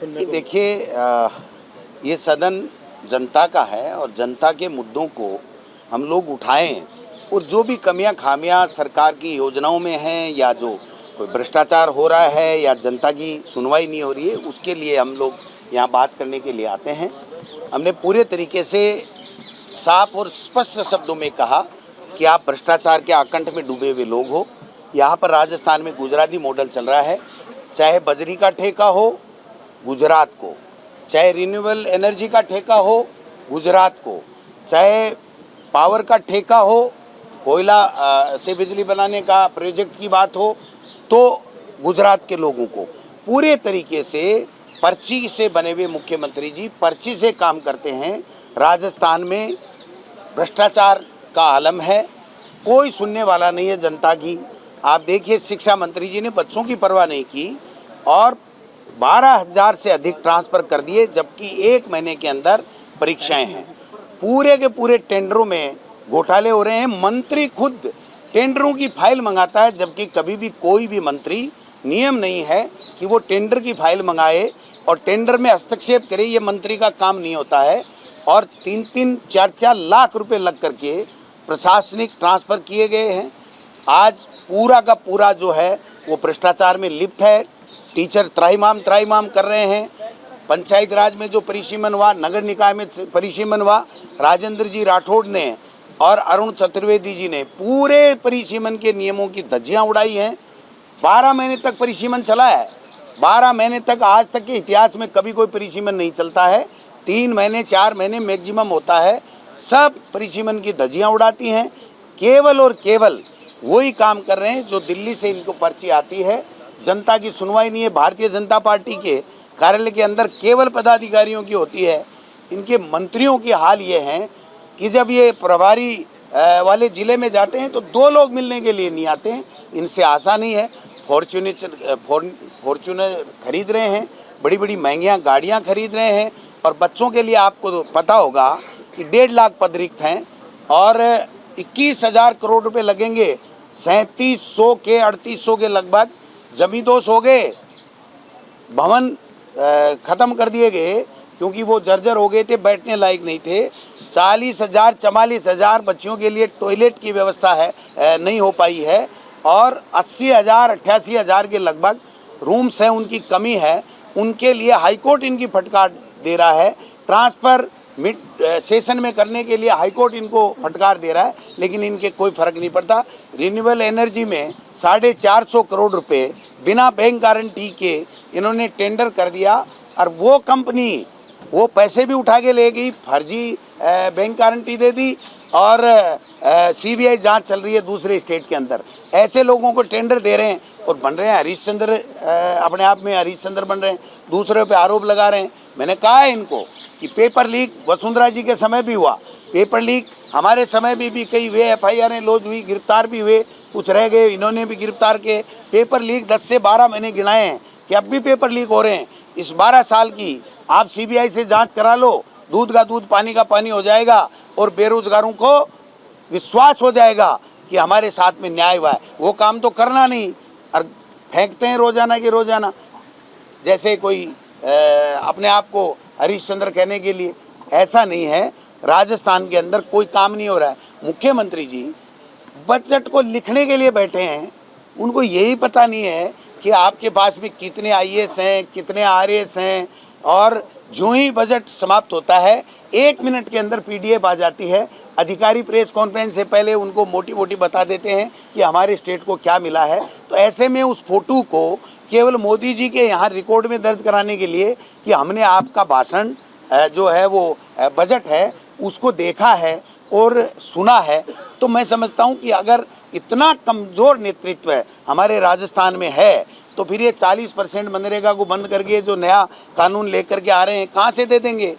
देखिए, ये सदन जनता का है और जनता के मुद्दों को हम लोग उठाएं और जो भी कमियां खामियां सरकार की योजनाओं में हैं या जो कोई भ्रष्टाचार हो रहा है या जनता की सुनवाई नहीं हो रही है, उसके लिए हम लोग यहाँ बात करने के लिए आते हैं। हमने पूरे तरीके से साफ और स्पष्ट शब्दों में कहा कि आप भ्रष्टाचार के आकंठ में डूबे हुए लोग हो। यहाँ पर राजस्थान में गुजराती मॉडल चल रहा है, चाहे बजरी का ठेका हो गुजरात को, चाहे रिन्यूएबल एनर्जी का ठेका हो गुजरात को, चाहे पावर का ठेका हो, कोयला से बिजली बनाने का प्रोजेक्ट की बात हो तो गुजरात के लोगों को पूरे तरीके से पर्ची से बने हुए मुख्यमंत्री जी पर्ची से काम करते हैं। राजस्थान में भ्रष्टाचार का आलम है, कोई सुनने वाला नहीं है जनता की। आप देखिए, शिक्षा मंत्री जी ने बच्चों की परवाह नहीं की और 12,000 से अधिक ट्रांसफ़र कर दिए, जबकि 1 महीने के अंदर परीक्षाएं हैं। पूरे के पूरे टेंडरों में घोटाले हो रहे हैं। मंत्री खुद टेंडरों की फाइल मंगाता है, जबकि कभी भी कोई भी मंत्री, नियम नहीं है कि वो टेंडर की फाइल मंगाए और टेंडर में हस्तक्षेप करे। ये मंत्री का काम नहीं होता है। और 3-3, 4-4 लाख रुपए लग करके प्रशासनिक ट्रांसफ़र किए गए हैं। आज पूरा का पूरा जो है वो भ्रष्टाचार में लिप्त है। टीचर त्राहिमाम कर रहे हैं। पंचायत राज में जो परिसीमन हुआ, नगर निकाय में परिसीमन हुआ, राजेंद्र जी राठौड़ ने और अरुण चतुर्वेदी जी ने पूरे परिसीमन के नियमों की धज्जियां उड़ाई हैं। 12 महीने तक परिसीमन चला है। 12 महीने तक, आज तक के इतिहास में कभी कोई परिसीमन नहीं चलता है। 3 महीने 4 महीने मैक्सिमम होता है। सब परिसीमन की धज्जियां उड़ाती हैं। केवल और केवल वही काम कर रहे हैं जो दिल्ली से इनको पर्ची आती है। जनता की सुनवाई नहीं है। भारतीय जनता पार्टी के कार्यालय के अंदर केवल पदाधिकारियों की होती है। इनके मंत्रियों की हाल ये हैं कि जब ये प्रभारी वाले ज़िले में जाते हैं तो 2 लोग मिलने के लिए नहीं आते हैं। इनसे आशा नहीं है। फॉर्च्यूनर खरीद रहे हैं, बड़ी बड़ी महंगियाँ गाड़ियाँ खरीद रहे हैं। और बच्चों के लिए आपको तो पता होगा कि 1.5 लाख पद रिक्त हैं और 21,000 करोड़ रुपए लगेंगे। 3700 के 3800 के लगभग जमींदोज हो गए। भवन ख़त्म कर दिए गए क्योंकि वो जर्जर हो गए थे, बैठने लायक नहीं थे। 40,000 44,000 बच्चियों के लिए टॉयलेट की व्यवस्था है नहीं हो पाई है। और 80,000 88,000 के लगभग रूम्स हैं, उनकी कमी है। उनके लिए हाईकोर्ट इनकी फटकार दे रहा है। ट्रांसफ़र मिड सेशन में करने के लिए हाईकोर्ट इनको फटकार दे रहा है, लेकिन इनके कोई फ़र्क नहीं पड़ता। रिन्यूएबल एनर्जी में 450 करोड़ रुपए बिना बैंक गारंटी के इन्होंने टेंडर कर दिया और वो कंपनी वो पैसे भी उठा के ले गई, फर्जी बैंक गारंटी दे दी और सीबीआई जांच चल रही है दूसरे स्टेट के अंदर। ऐसे लोगों को टेंडर दे रहे हैं और बन रहे हैं हरीशचंद्र, अपने आप में हरीशचंद्र बन रहे हैं, दूसरे पे आरोप लगा रहे हैं। मैंने कहा है इनको कि पेपर लीक वसुंधरा जी के समय भी हुआ, पेपर लीक हमारे समय में भी कई हुए, FIR लॉन्च हुई, गिरफ्तार भी हुए, कुछ रह गए, इन्होंने भी गिरफ्तार किए। पेपर लीक 10 से 12 महीने गिनाए हैं कि अब भी पेपर लीक हो रहे हैं। इस 12 साल की आप CBI से जांच करा लो, दूध का दूध पानी का पानी हो जाएगा और बेरोजगारों को विश्वास हो जाएगा कि हमारे साथ में न्याय हुआ है। वो काम तो करना नहीं और फेंकते हैं रोजाना के रोजाना, जैसे कोई अपने आप को हरीशचंद्र कहने के लिए। ऐसा नहीं है। राजस्थान के अंदर कोई काम नहीं हो रहा है। मुख्यमंत्री जी बजट को लिखने के लिए बैठे हैं, उनको यही पता नहीं है कि आपके पास में कितने IAS हैं, कितने RAS हैं। और जो ही बजट समाप्त होता है 1 मिनट के अंदर PDF आ जाती है। अधिकारी प्रेस कॉन्फ्रेंस से पहले उनको मोटी मोटी बता देते हैं कि हमारे स्टेट को क्या मिला है। तो ऐसे में उस फोटो को केवल मोदी जी के यहाँ रिकॉर्ड में दर्ज कराने के लिए कि हमने आपका भाषण जो है वो बजट है उसको देखा है और सुना है, तो मैं समझता हूँ कि अगर इतना कमज़ोर नेतृत्व है हमारे राजस्थान में है तो फिर ये 40% मनरेगा को बंद करके जो नया कानून लेकर के आ रहे हैं कहाँ से दे देंगे।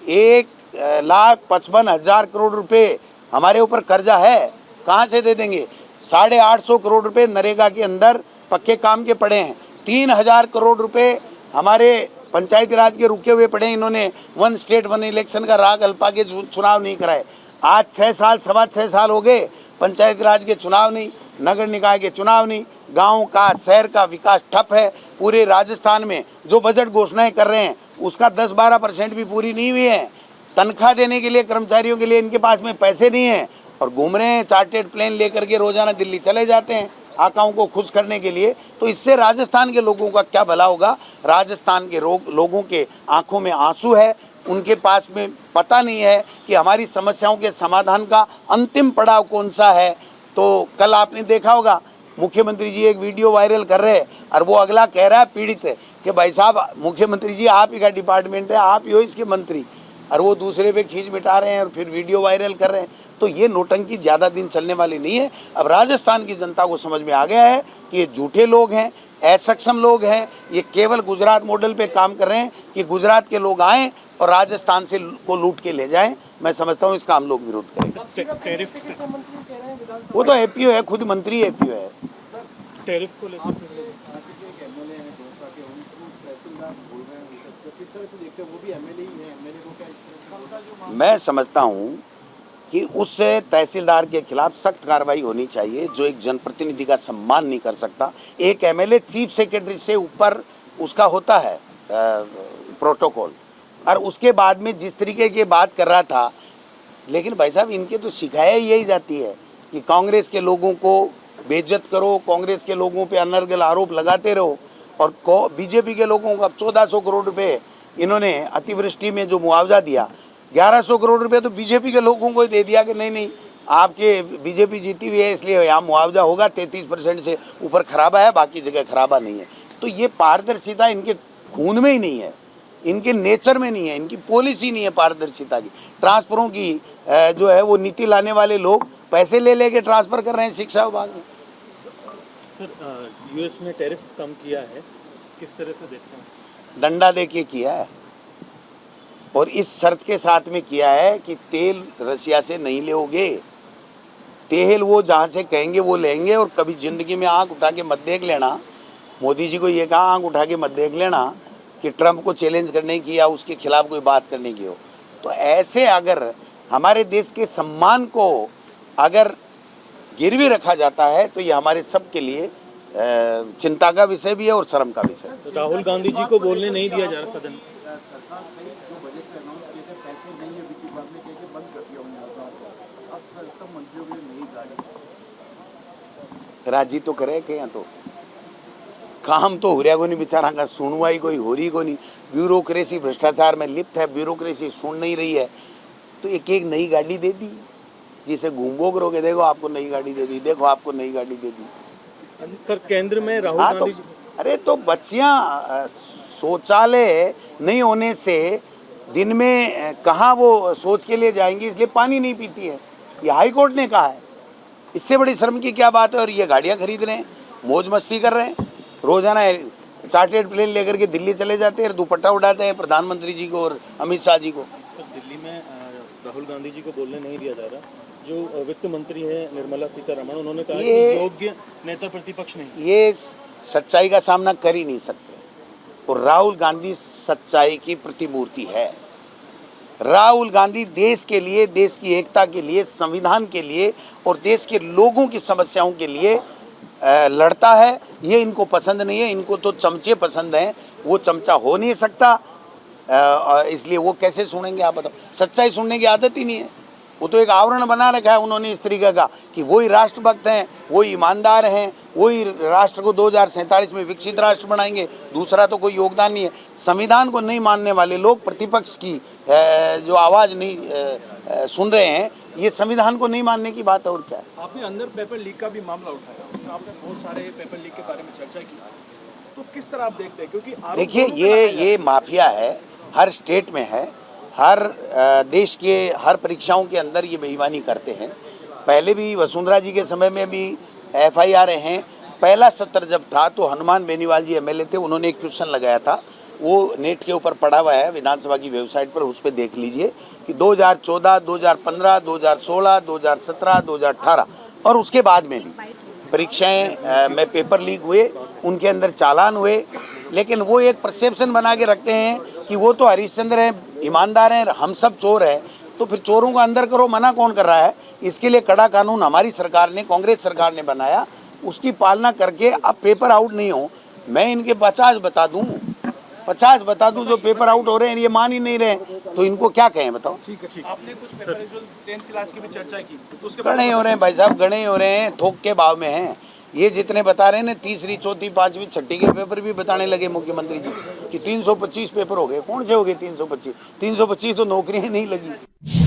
1,55,000 करोड़ रुपए हमारे ऊपर कर्जा है, कहाँ से दे देंगे। 850 करोड़ रुपए नरेगा के अंदर पक्के काम के पड़े हैं। 3,000 करोड़ रुपए हमारे पंचायती राज के रुके हुए पड़े हैं। इन्होंने 1 स्टेट 1 इलेक्शन का राग अल्पा के चुनाव नहीं कराए। आज 6 साल 6.25 साल हो गए, पंचायती राज के चुनाव नहीं, नगर निकाय के चुनाव नहीं, गांव का शहर का विकास ठप है। पूरे राजस्थान में जो बजट घोषणाएं कर रहे हैं उसका 10-12% भी पूरी नहीं हुई है। तनख्वाह देने के लिए कर्मचारियों के लिए इनके पास में पैसे नहीं है और घूम रहे हैं चार्टेड प्लेन लेकर के, रोजाना दिल्ली चले जाते हैं आकाओं को खुश करने के लिए। तो इससे राजस्थान के लोगों का क्या भला होगा। राजस्थान के लोगों के आंखों में आंसू है, उनके पास में पता नहीं है कि हमारी समस्याओं के समाधान का अंतिम पड़ाव कौन सा है। तो कल आपने देखा होगा मुख्यमंत्री जी एक वीडियो वायरल कर रहे हैं और वो अगला कह रहा है पीड़ित है कि भाई साहब मुख्यमंत्री जी आप ही का डिपार्टमेंट है, आप ही हो इसके मंत्री, और वो दूसरे पे खींच बिठा रहे हैं और फिर वीडियो वायरल कर रहे हैं। तो ये नोटंकी ज़्यादा दिन चलने वाली नहीं है। अब राजस्थान की जनता को समझ में आ गया है कि ये झूठे लोग हैं, असक्षम लोग हैं, ये केवल गुजरात मॉडल पे काम कर रहे हैं कि गुजरात के लोग आएँ और राजस्थान से को लूट के ले जाएं। मैं समझता हूँ इसका हम लोग विरोध करेंगे। वो तो एपीओ है, खुद मंत्री एपीओ है। टैरिफ को लेकर मैं समझता हूँ कि उस तहसीलदार के खिलाफ सख्त कार्रवाई होनी चाहिए जो एक जनप्रतिनिधि का सम्मान नहीं कर सकता। एक एमएलए चीफ सेक्रेटरी से ऊपर उसका होता है प्रोटोकॉल, और उसके बाद में जिस तरीके की बात कर रहा था, लेकिन भाई साहब इनके तो सिखाया ही यही जाती है कि कांग्रेस के लोगों को बेइज्जत करो, कांग्रेस के लोगों पे अनर्गल आरोप लगाते रहो। और बीजेपी के लोगों को अब 1400 करोड़ रुपए इन्होंने अतिवृष्टि में जो मुआवजा दिया, 1100 करोड़ रुपए तो बीजेपी के लोगों को ही दे दिया कि नहीं आपके बीजेपी जीती हुई है इसलिए यहाँ मुआवजा होगा, 33% से ऊपर खराबा है, बाकी जगह खराबा नहीं है। तो ये पारदर्शिता इनके खून में ही नहीं है, इनके नेचर में नहीं है, इनकी पॉलिसी नहीं है पारदर्शिता की। ट्रांसफरों की जो है वो नीति लाने वाले लोग पैसे ले लेके ट्रांसफर कर रहे हैं शिक्षा विभाग में। सर यूएस ने टैरिफ कम किया है, किस तरह से देखते हैं? डंडा देके किया है और इस शर्त के साथ में किया है कि तेल रसिया से नहीं लोगे। तेल वो जहाँ से कहेंगे वो लेंगे। और कभी ज़िंदगी में आंख उठा के मत देख लेना, मोदी जी को ये कहा आंख उठा के मत देख लेना कि ट्रंप को चैलेंज करने की या उसके खिलाफ कोई बात करने की हो। तो ऐसे अगर हमारे देश के सम्मान को अगर गिरवी रखा जाता है तो ये हमारे सब के लिए चिंता का विषय भी है और शर्म का विषय। तो राहुल गांधी जी को बोलने नहीं दिया जा रहा सदन। राजी तो करे के यहाँ तो काम तो हो रहा को नहीं, बेचारा का सुनवाई कोई हो रही को नहीं। ब्यूरोक्रेसी भ्रष्टाचार में लिप्त है, ब्यूरोक्रेसी सुन नहीं रही है। तो एक एक नई गाड़ी दे दी, जिसे घूमो करोगे देखो आपको नई गाड़ी दे दी, देखो आपको नई गाड़ी दे दी। सर केंद्र में राहुल गांधी जी अरे तो बच्चियां शौचालय नहीं होने से दिन में कहाँ वो शौच के लिए जाएंगी, इसलिए पानी नहीं पीती है। ये हाई कोर्ट ने कहा है, इससे बड़ी शर्म की क्या बात है। और ये गाड़ियाँ खरीद रहे हैं, मौज मस्ती कर रहे हैं, रोजाना चार्टेड प्लेन लेकर के दिल्ली चले जाते हैं, दुपट्टा उड़ाते हैं प्रधानमंत्री जी को और अमित शाह जी को। तो दिल्ली में राहुल गांधी जी को बोलने नहीं दिया जा रहा। जो वित्त मंत्री है निर्मला सीतारमण, उन्होंने कहा कि योग्य नेता प्रतिपक्ष नहीं। ये सच्चाई का सामना कर ही नहीं सकते। और राहुल गांधी सच्चाई की प्रतिमूर्ति है। राहुल गांधी देश के लिए, देश की एकता के लिए, संविधान के लिए और देश के लोगों की समस्याओं के लिए लड़ता है। ये इनको पसंद नहीं है, इनको तो चमचे पसंद हैं, वो चमचा हो नहीं सकता। इसलिए वो कैसे सुनेंगे आप बताओ। सच्चाई सुनने की आदत ही नहीं है। वो तो एक आवरण बना रखा है उन्होंने इस तरीके का कि वही राष्ट्रभक्त हैं, वही ईमानदार हैं, वही राष्ट्र को 2047 में विकसित राष्ट्र बनाएंगे, दूसरा तो कोई योगदान नहीं है। संविधान को नहीं मानने वाले लोग प्रतिपक्ष की जो आवाज़ नहीं सुन रहे हैं, ये संविधान को नहीं मानने की बात है। और क्या है। आपने अंदर पेपर लीक का भी मामला उठाया, उसमें आपने बहुत सारे पेपर लीक के बारे में चर्चा की, तो किस तरह आप देखते हैं? क्योंकि देखिए ये माफिया है, हर स्टेट में है, हर देश के हर परीक्षाओं के अंदर ये बेईमानी करते हैं। पहले भी वसुंधरा जी के समय में भी FIR हैं। पहला सत्र जब था तो हनुमान बेनीवाल जी MLA थे, उन्होंने एक क्वेश्चन लगाया था, वो नेट के ऊपर पड़ा हुआ है विधानसभा की वेबसाइट पर, उस पर देख लीजिए कि 2014, 2015, 2016, 2017, 2018 और उसके बाद में भी परीक्षाएं में पेपर लीक हुए, उनके अंदर चालान हुए। लेकिन वो एक परसेप्शन बना के रखते हैं कि वो तो हरिश्चंद्र हैं, ईमानदार हैं, हम सब चोर हैं। तो फिर चोरों को अंदर करो, मना कौन कर रहा है? इसके लिए कड़ा कानून हमारी सरकार ने, कांग्रेस सरकार ने बनाया उसकी पालना करके अब पेपर आउट नहीं हो। मैं इनके 50 बता दूं, 50 बता दूं जो पेपर आउट हो रहे हैं, ये मान ही नहीं रहे, तो इनको क्या कहें बताओ। ठीक है, ठीक। आपने कुछ पेपर जो 10th क्लास की भी चर्चा की, तो उसके गणे हो रहे हैं भाई साहब, गणे हो रहे हैं, थोक के भाव में हैं। ये जितने बता रहे हैं ना, तीसरी, चौथी, पांचवी, छठी के पेपर भी बताने लगे मुख्यमंत्री जी कि 325 पेपर हो गए। कौन से हो गए 325? 325 तो नौकरियां नहीं लगी।